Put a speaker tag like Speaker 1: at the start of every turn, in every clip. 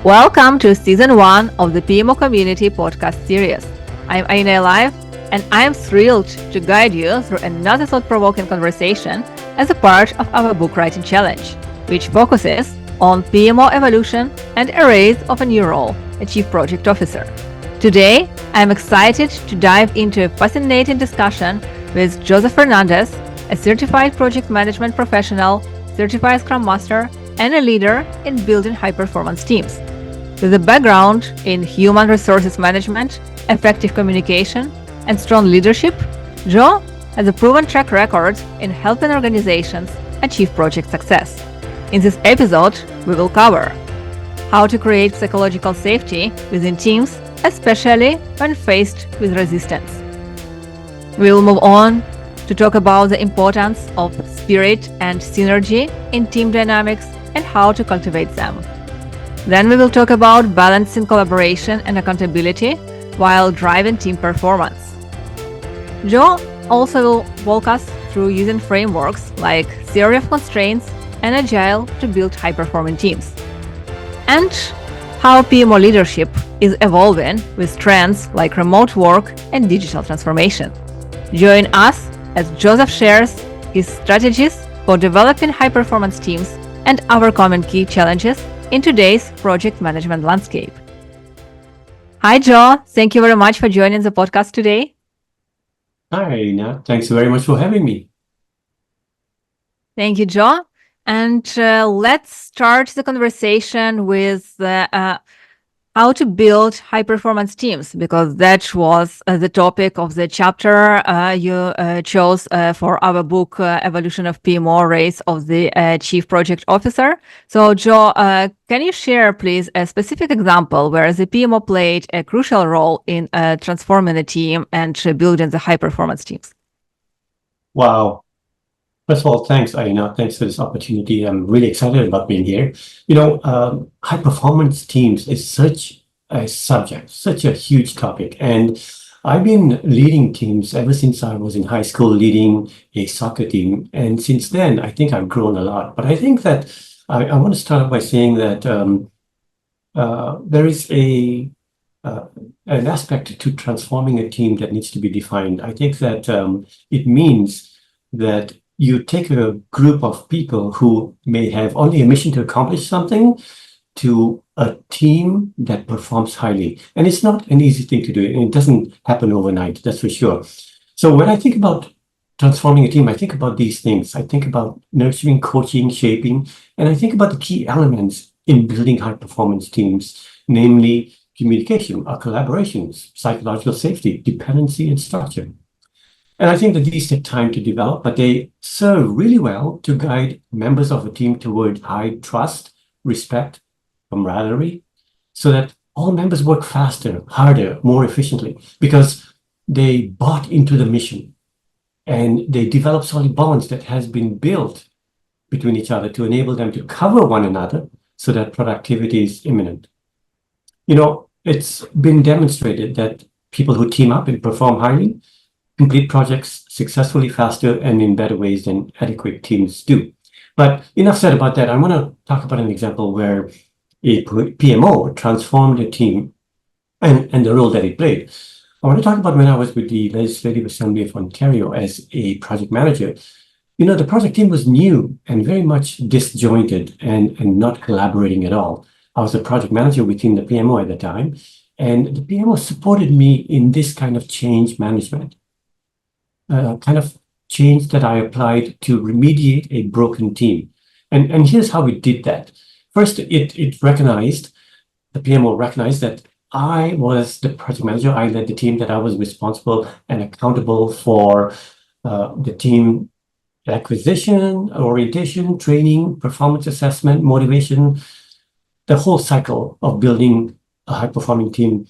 Speaker 1: Welcome to Season 1 of the PMO Community Podcast series. I'm Aina Alive, and I'm thrilled to guide you through another thought-provoking conversation as a part of our book writing challenge, which focuses on PMO evolution and a rise of a new role, a Chief Project Officer. Today, I'm excited to dive into a fascinating discussion with Joseph Fernandes, a certified project management professional, certified Scrum Master, and a leader in building high-performance teams. With a background in human resources management, effective communication, and strong leadership, Joe has a proven track record in helping organizations achieve project success. In this episode, we will cover how to create psychological safety within teams, especially when faced with resistance. We will move on to talk about the importance of spirit and synergy in team dynamics and how to cultivate them. Then we will talk about balancing collaboration and accountability while driving team performance. Joe also will walk us through using frameworks like theory of constraints and Agile to build high-performing teams, and how PMO leadership is evolving with trends like remote work and digital transformation. Join us as Joseph shares his strategies for developing high-performance teams and our common key challenges in today's project management landscape. Hi, Joe. Thank you very much for joining the podcast today.
Speaker 2: Hi, Ina. Thanks very much for having me.
Speaker 1: Thank you, Joe. And let's start the conversation with how to build high-performance teams, because that was the topic of the chapter you chose for our book, Evolution of PMO, Race of the Chief Project Officer. So, Joe, can you share, please, a specific example where the PMO played a crucial role in transforming a team and building the high-performance teams?
Speaker 2: Wow. First of all, thanks, Aina. Thanks for this opportunity. I'm really excited about being here. High performance teams is such a subject, such a huge topic. And I've been leading teams ever since I was in high school, leading a soccer team. And since then, I think I've grown a lot. But I think that I want to start off by saying that there is an aspect to transforming a team that needs to be defined. I think that it means that you take a group of people who may have only a mission to accomplish something to a team that performs highly. And it's not an easy thing to do. And it doesn't happen overnight, that's for sure. So when I think about transforming a team, I think about these things. I think about nurturing, coaching, shaping, and I think about the key elements in building high-performance teams, namely communication, collaborations, psychological safety, dependency, and structure. And I think that these take time to develop, but they serve really well to guide members of a team toward high trust, respect, camaraderie, so that all members work faster, harder, more efficiently, because they bought into the mission and they develop solid bonds that has been built between each other to enable them to cover one another so that productivity is imminent. It's been demonstrated that people who team up and perform highly complete projects successfully, faster, and in better ways than adequate teams do. But enough said about that. I want to talk about an example where a PMO transformed a team and the role that it played. I want to talk about when I was with the Legislative Assembly of Ontario as a project manager. The project team was new and very much disjointed and not collaborating at all. I was a project manager within the PMO at the time, and the PMO supported me in this kind of change management. Kind of change that I applied to remediate a broken team. And here's how we did that. First, the PMO recognized that I was the project manager. I led the team, that I was responsible and accountable for the team acquisition, orientation, training, performance assessment, motivation, the whole cycle of building a high-performing team.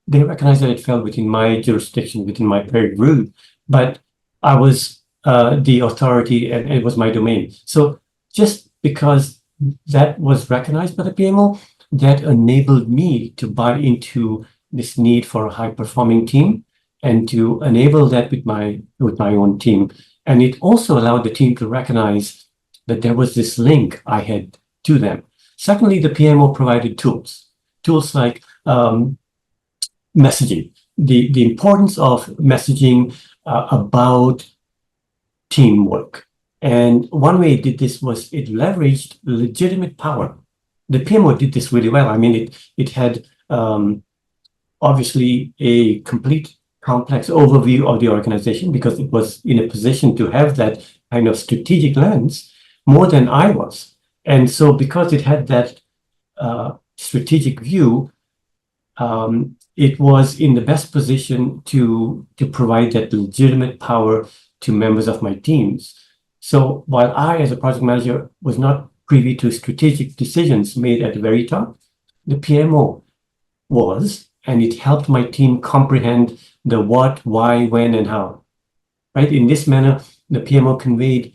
Speaker 2: They recognized that it fell within my jurisdiction, within my purview, but I was the authority and it was my domain. So just because that was recognized by the PMO, that enabled me to buy into this need for a high-performing team and to enable that with my own team. And it also allowed the team to recognize that there was this link I had to them. Secondly, the PMO provided tools. tools like messaging, the importance of messaging about teamwork. And one way it did this was it leveraged legitimate power. The PMO did this really well. I mean, it had obviously a complete complex overview of the organization because it was in a position to have that kind of strategic lens more than I was. And so because it had that strategic view, it was in the best position to provide that legitimate power to members of my teams. So while I, as a project manager, was not privy to strategic decisions made at the very top, the PMO was, and it helped my team comprehend the what, why, when, and how. Right? In this manner, the PMO conveyed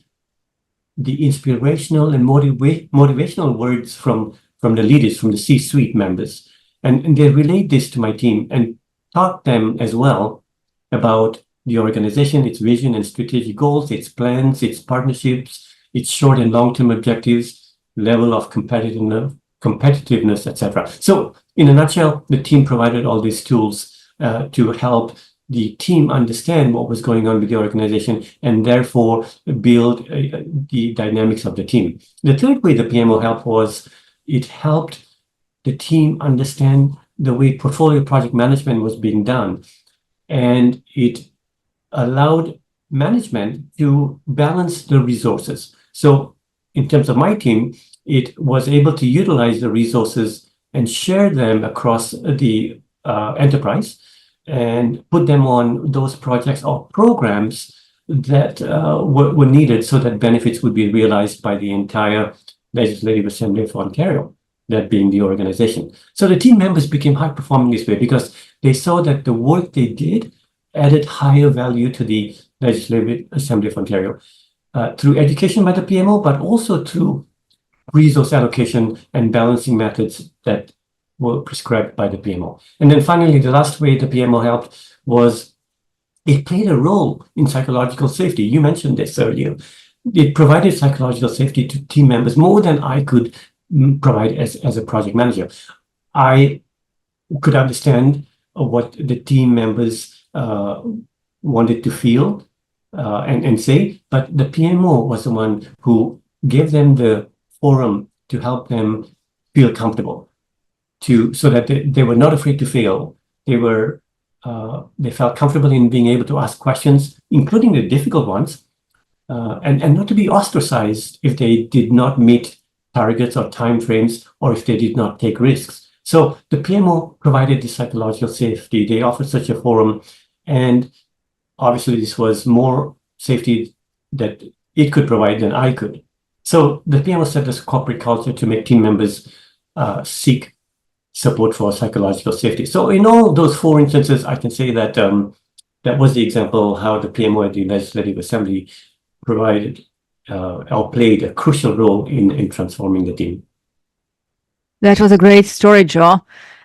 Speaker 2: the inspirational and motivational words from the leaders, from the C-suite members. And they relayed this to my team and taught them as well about the organization, its vision and strategic goals, its plans, its partnerships, its short and long-term objectives, level of competitiveness, etc. So in a nutshell, the team provided all these tools to help the team understand what was going on with the organization and therefore build the dynamics of the team. The third way the PMO helped was it helped the team understand the way portfolio project management was being done. And it allowed management to balance the resources. So in terms of my team, it was able to utilize the resources and share them across the enterprise and put them on those projects or programs that were needed so that benefits would be realized by the entire Legislative Assembly of Ontario, that being the organization. So the team members became high performing this way because they saw that the work they did added higher value to the Legislative Assembly of Ontario through education by the PMO, but also through resource allocation and balancing methods that were prescribed by the PMO. And then finally, the last way the PMO helped was it played a role in psychological safety. You mentioned this earlier. It provided psychological safety to team members more than I could provide as a project manager. I could understand what the team members wanted to feel and say, but the PMO was the one who gave them the forum to help them feel comfortable, so that they were not afraid to fail. They felt comfortable in being able to ask questions, including the difficult ones, and not to be ostracized if they did not meet targets or timeframes, or if they did not take risks. So the PMO provided the psychological safety. They offered such a forum, and obviously this was more safety that it could provide than I could. So the PMO set this corporate culture to make team members seek support for psychological safety. So in all those four instances, I can say that that was the example how the PMO at the Legislative Assembly provided or played a crucial role in transforming the team.
Speaker 1: That was a great story, Joe.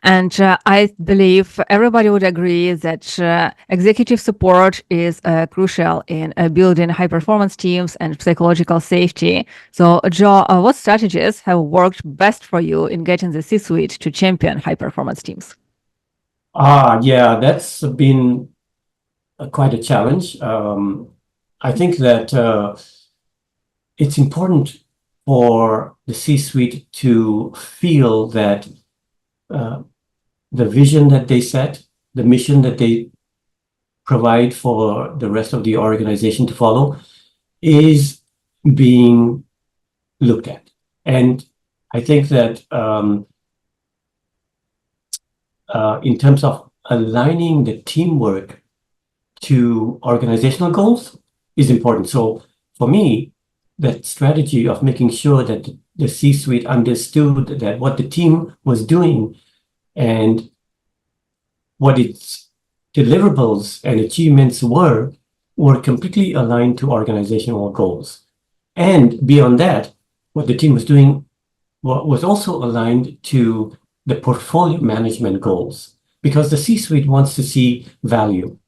Speaker 1: And I believe everybody would agree that executive support is crucial in building high-performance teams and psychological safety. So, Joe, what strategies have worked best for you in getting the C-suite to champion high-performance teams?
Speaker 2: Yeah, that's been quite a challenge. I think that it's important for the C-suite to feel that the vision that they set, the mission that they provide for the rest of the organization to follow is being looked at. And I think that in terms of aligning the teamwork to organizational goals is important. So for me, that strategy of making sure that the C-suite understood that what the team was doing and what its deliverables and achievements were completely aligned to organizational goals. And beyond that, what the team was doing was also aligned to the portfolio management goals, because the C-suite wants to see value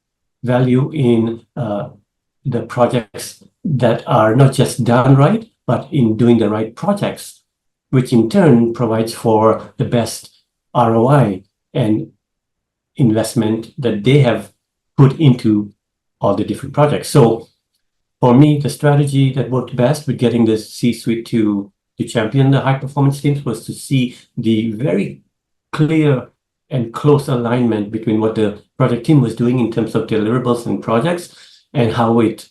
Speaker 2: in the projects that are not just done right, but in doing the right projects, which in turn provides for the best ROI and investment that they have put into all the different projects. So for me, the strategy that worked best with getting the C-suite to champion the high performance teams was to see the very clear and close alignment between what the project team was doing in terms of deliverables and projects and how it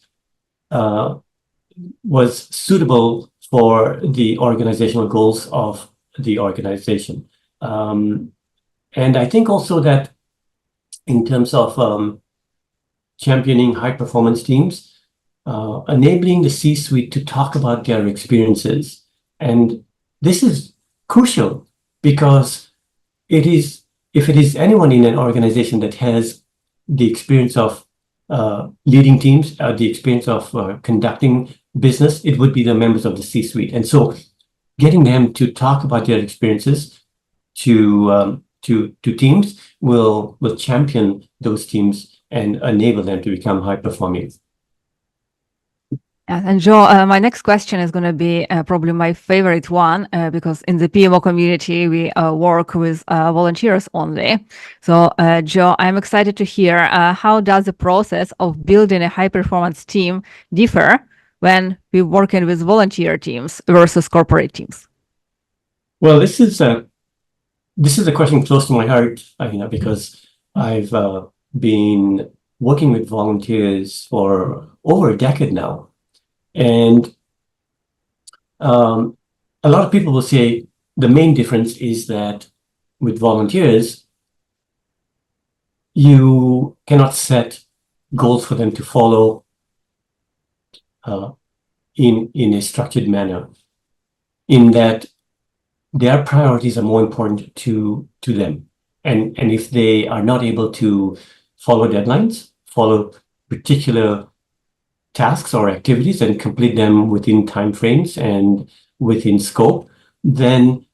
Speaker 2: was suitable for the organizational goals of the organization. And I think also that in terms of championing high performance teams, enabling the C-suite to talk about their experiences. And this is crucial because if it is anyone in an organization that has the experience of leading teams, the experience of conducting business, it would be the members of the C-suite. And so getting them to talk about their experiences to teams will champion those teams and enable them to become high performing.
Speaker 1: And Joe, my next question is going to be probably my favorite one because in the PMO community, we work with volunteers only. So, Joe, I'm excited to hear how does the process of building a high-performance team differ when we're working with volunteer teams versus corporate teams?
Speaker 2: Well, this is a question close to my heart, because I've been working with volunteers for over a decade now. And a lot of people will say the main difference is that with volunteers, you cannot set goals for them to follow in a structured manner, in that their priorities are more important to them. And if they are not able to follow deadlines, follow particular tasks or activities and complete them within timeframes and within scope, then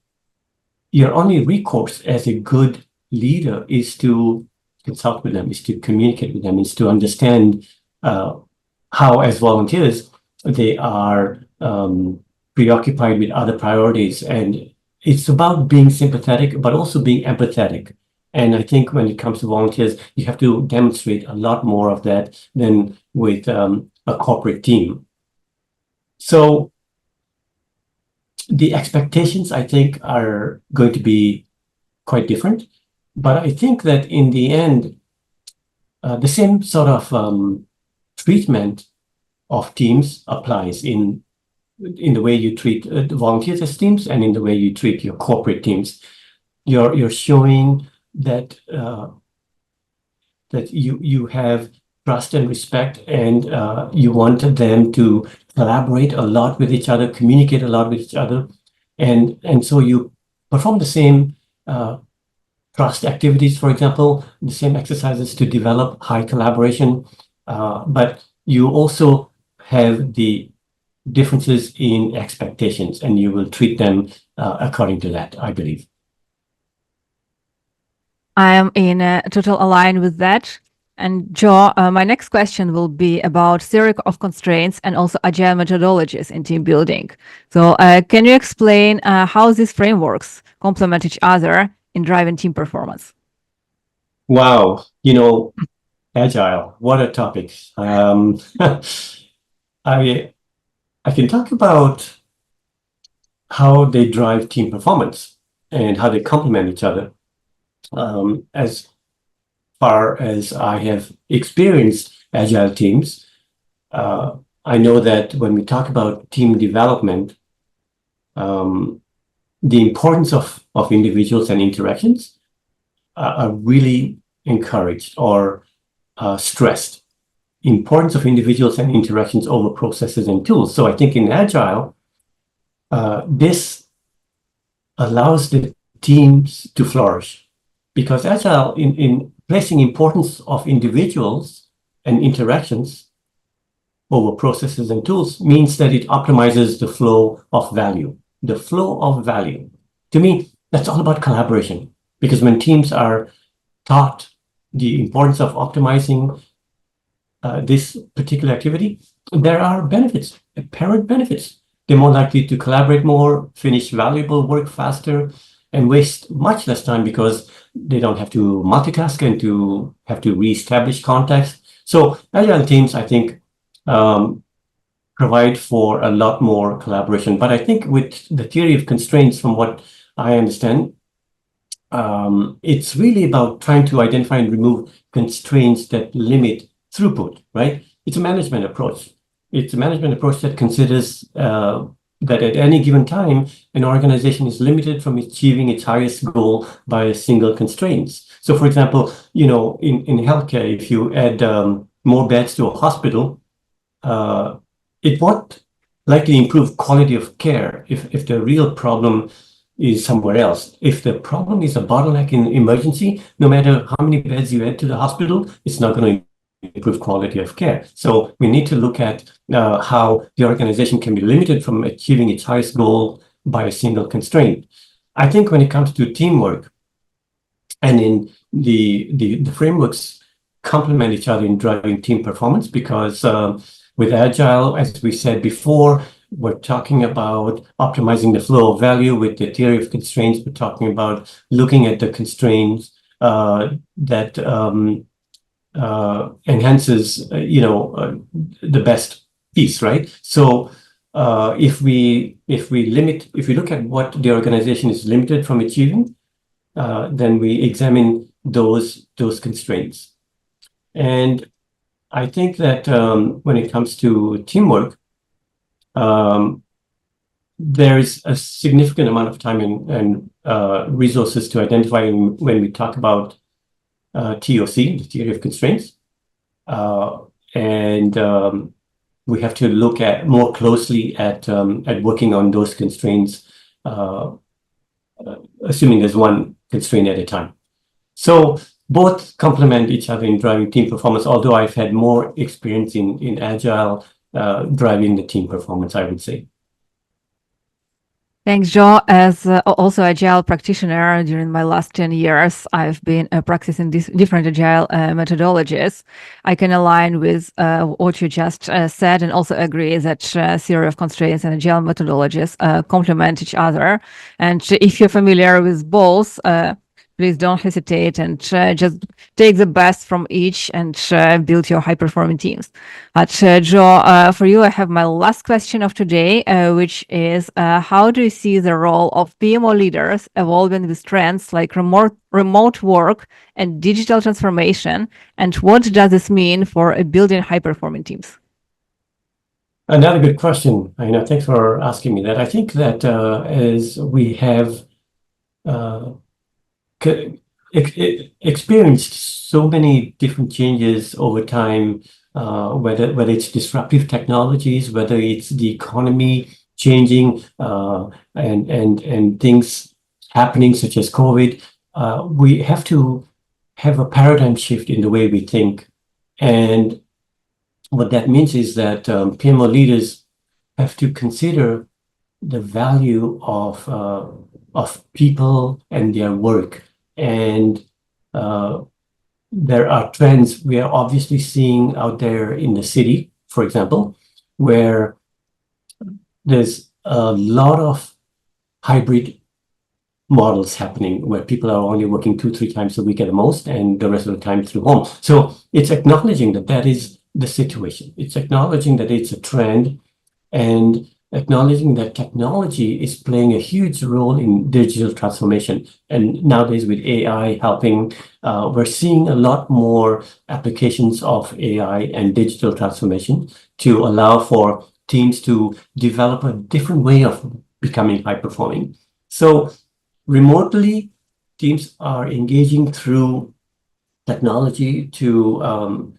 Speaker 2: your only recourse as a good leader is to consult with them, is to communicate with them, is to understand how, as volunteers, they are preoccupied with other priorities. And it's about being sympathetic, but also being empathetic. And I think when it comes to volunteers, you have to demonstrate a lot more of that than with a corporate team. So the expectations, I think, are going to be quite different. But I think that in the end, the same sort of treatment of teams applies in the way you treat the volunteers as teams and in the way you treat your corporate teams. You're showing that that you have trust and respect, and you want them to collaborate a lot with each other, communicate a lot with each other, and so you perform the same trust activities, for example, the same exercises to develop high collaboration, but you also have the differences in expectations, and you will treat them according to that, I believe.
Speaker 1: I am in total align with that. And Joe, my next question will be about theory of constraints and also agile methodologies in team building. So can you explain how these frameworks complement each other in driving team performance?
Speaker 2: Wow, Agile, what a topic. I can talk about how they drive team performance and how they complement each other. As far as I have experienced Agile teams, I know that when we talk about team development, the importance of individuals and interactions are really encouraged or stressed. Importance of individuals and interactions over processes and tools. So I think in Agile, this allows the teams to flourish, because Agile, in placing importance of individuals and interactions over processes and tools, means that it optimizes the flow of value. The flow of value. To me, that's all about collaboration, because when teams are taught the importance of optimizing this particular activity, there are benefits, apparent benefits. They're more likely to collaborate more, finish valuable work faster, and waste much less time because they don't have to multitask and to have to reestablish context. So agile teams, I think, provide for a lot more collaboration. But I think with the theory of constraints, from what I understand, it's really about trying to identify and remove constraints that limit throughput, right? It's a management approach. It's a management approach that considers that at any given time, an organization is limited from achieving its highest goal by a single constraints. So, for example, in healthcare, if you add more beds to a hospital, it won't likely improve quality of care if the real problem is somewhere else. If the problem is a bottleneck in emergency, no matter how many beds you add to the hospital, it's not going to improve quality of care. So we need to look at how the organization can be limited from achieving its highest goal by a single constraint. I think when it comes to teamwork, and in the frameworks complement each other in driving team performance, because with Agile, as we said before, we're talking about optimizing the flow of value. With the theory of constraints, we're talking about looking at the constraints that enhances, the best piece, right? So if we look at what the organization is limited from achieving, then we examine those constraints. And I think that when it comes to teamwork, there's a significant amount of time and resources to identify when we talk about TOC, the theory of constraints. And we have to look at more closely at working on those constraints, assuming there's one constraint at a time. So both complement each other in driving team performance, although I've had more experience in Agile driving the team performance, I would say.
Speaker 1: Thanks, Joe. As also Agile practitioner during my last 10 years, I've been practicing different Agile methodologies. I can align with what you just said, and also agree that theory of constraints and Agile methodologies complement each other. And if you're familiar with both, please don't hesitate and just take the best from each and build your high-performing teams. But Joe, for you, I have my last question of today, which is how do you see the role of PMO leaders evolving with trends like remote work and digital transformation? And what does this mean for building high-performing teams?
Speaker 2: Another good question. Thanks for asking me that. I think that as we have experienced so many different changes over time, whether it's disruptive technologies, whether it's the economy changing, and things happening such as COVID, we have to have a paradigm shift in the way we think. And what that means is that PMO leaders have to consider the value of people and their work. And there are trends we are obviously seeing out there in the city, for example, where there's a lot of hybrid models happening, where people are only working 2-3 times a week at the most, and the rest of the time through home. So it's acknowledging that is the situation. It's acknowledging that it's a trend, and acknowledging that technology is playing a huge role in digital transformation. And nowadays with AI helping, we're seeing a lot more applications of AI and digital transformation to allow for teams to develop a different way of becoming high performing. So remotely, teams are engaging through technology to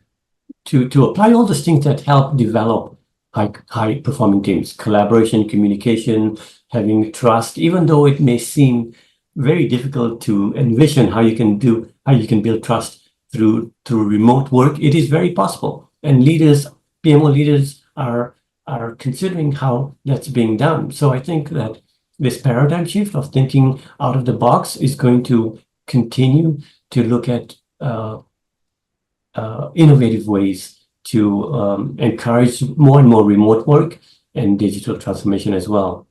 Speaker 2: apply all those things that help develop high performing teams: collaboration, communication, having trust. Even though it may seem very difficult to envision how you can build trust through remote work, it is very possible. And PMO leaders are considering how that's being done. So I think that this paradigm shift of thinking out of the box is going to continue to look at innovative ways to encourage more and more remote work and digital transformation as well.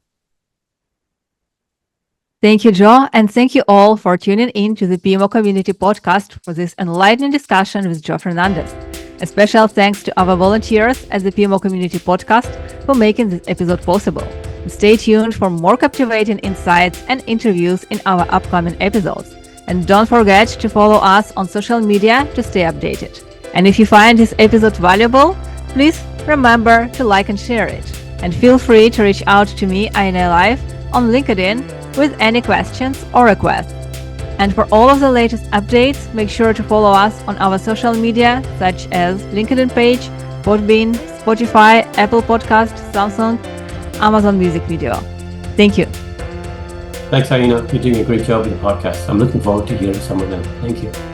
Speaker 1: Thank you, Joe, and thank you all for tuning in to the PMO Community Podcast for this enlightening discussion with Joe Fernandes. A special thanks to our volunteers at the PMO Community Podcast for making this episode possible. Stay tuned for more captivating insights and interviews in our upcoming episodes. And don't forget to follow us on social media to stay updated. And if you find this episode valuable, please remember to like and share it. And feel free to reach out to me, Aina Live, on LinkedIn with any questions or requests. And for all of the latest updates, make sure to follow us on our social media, such as LinkedIn page, Podbean, Spotify, Apple Podcast, Samsung, Amazon Music Video. Thank you.
Speaker 2: Thanks, Aina. You're doing a great job with the podcast. I'm looking forward to hearing some of them. Thank you.